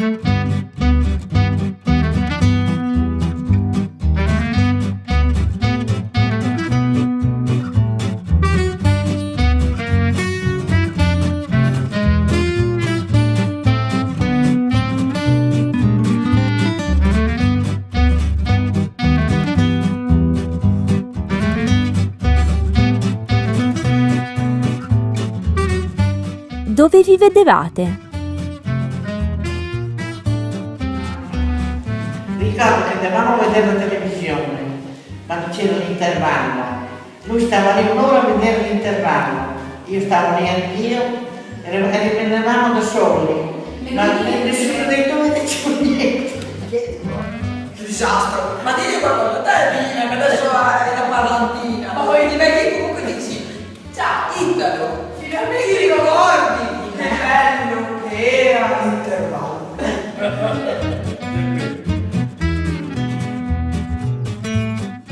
Dove vi vedevate? Ricordo che andavamo a vedere la televisione quando c'era l'intervallo. Lui stava lì un'ora a vedere l'intervallo, io stavo lì anch'io e rimanevamo da soli. Ma nessuno dei due diceva niente. Che disastro! Ma digli qualcosa a te, che adesso hai la parlantina. Ma poi ti vedi comunque dici, ciao Italo, finalmente ti ricordi! Che bello che era l'intervallo!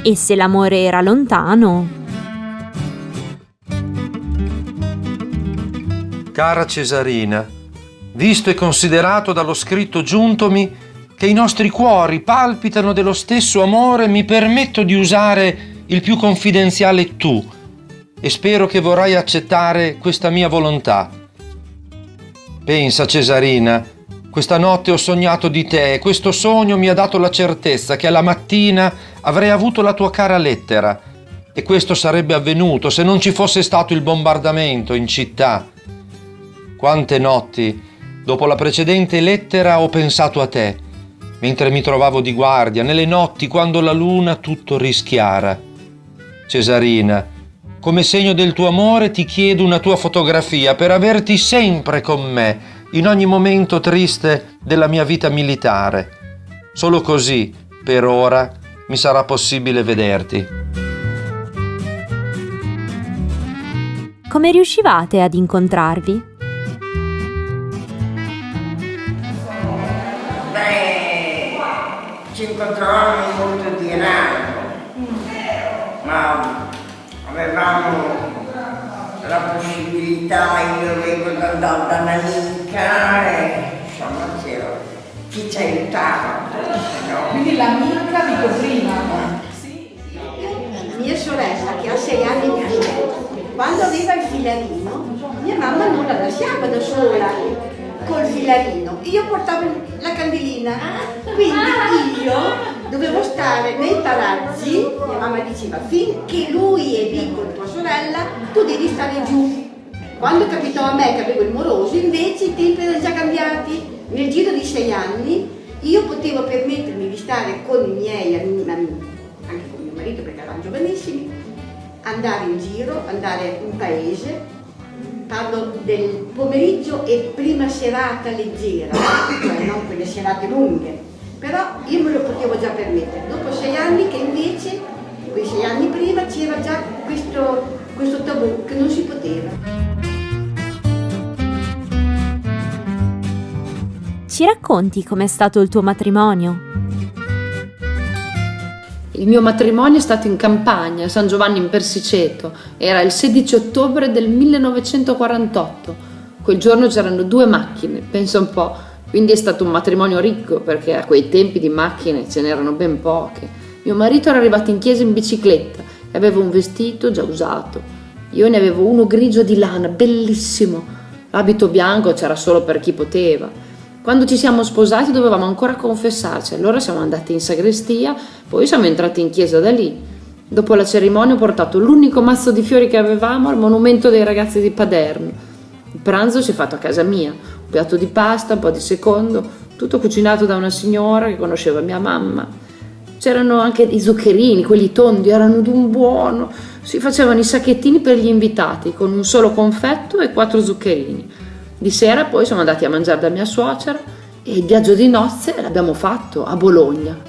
E se l'amore era lontano? Cara Cesarina, visto e considerato dallo scritto giuntomi che i nostri cuori palpitano dello stesso amore, mi permetto di usare il più confidenziale tu e spero che vorrai accettare questa mia volontà. Pensa, Cesarina, questa notte ho sognato di te e questo sogno mi ha dato la certezza che alla mattina avrei avuto la tua cara lettera e questo sarebbe avvenuto se non ci fosse stato il bombardamento in città. Quante notti, dopo la precedente lettera, ho pensato a te, mentre mi trovavo di guardia, nelle notti quando la luna tutto rischiara. Cesarina, come segno del tuo amore ti chiedo una tua fotografia per averti sempre con me, in ogni momento triste della mia vita militare. Solo così, per ora, mi sarà possibile vederti. Come riuscivate ad incontrarvi? Ci incontravamo molto di rado, ma avevamo la possibilità, io avevo da andare da un'amica e insomma c'era chi ci aiutava. No? Quindi l'amica vi copriva? Mia sorella, che ha 6 anni più di me, quando aveva il filarino, mia mamma non la lasciava da sola col filarino. Io portavo la candelina, quindi io dovevo stare nei palazzi, mia mamma diceva, finché lui è lì con tua sorella, tu devi stare giù. Quando capitò a me che avevo il moroso, invece i tempi erano già cambiati. Nel giro di 6 anni io potevo permettermi di stare con i miei amici, anche con mio marito perché eravamo giovanissimi, andare in giro, andare in paese, parlo del pomeriggio e prima serata leggera, cioè non quelle serate lunghe, però io me lo potevo già permettere. Dopo 6 anni che invece, quei 6 anni prima, c'era già questo tabù che non si poteva. Ci racconti com'è stato il tuo matrimonio? Il mio matrimonio è stato in Campania, a San Giovanni in Persiceto. Era il 16 ottobre del 1948. Quel giorno c'erano 2 macchine, pensa un po'. Quindi è stato un matrimonio ricco, perché a quei tempi di macchine ce n'erano ben poche. Mio marito era arrivato in chiesa in bicicletta e aveva un vestito già usato. Io ne avevo uno grigio di lana, bellissimo. L'abito bianco c'era solo per chi poteva. Quando ci siamo sposati dovevamo ancora confessarci, allora siamo andati in sagrestia, poi siamo entrati in chiesa da lì. Dopo la cerimonia ho portato l'unico mazzo di fiori che avevamo al monumento dei ragazzi di Paderno. Il pranzo si è fatto a casa mia, un piatto di pasta, un po' di secondo, tutto cucinato da una signora che conosceva mia mamma. C'erano anche i zuccherini, quelli tondi, erano d'un buono. Si facevano i sacchettini per gli invitati, con un solo confetto e 4 zuccherini. Di sera poi siamo andati a mangiare da mia suocera e il viaggio di nozze l'abbiamo fatto a Bologna.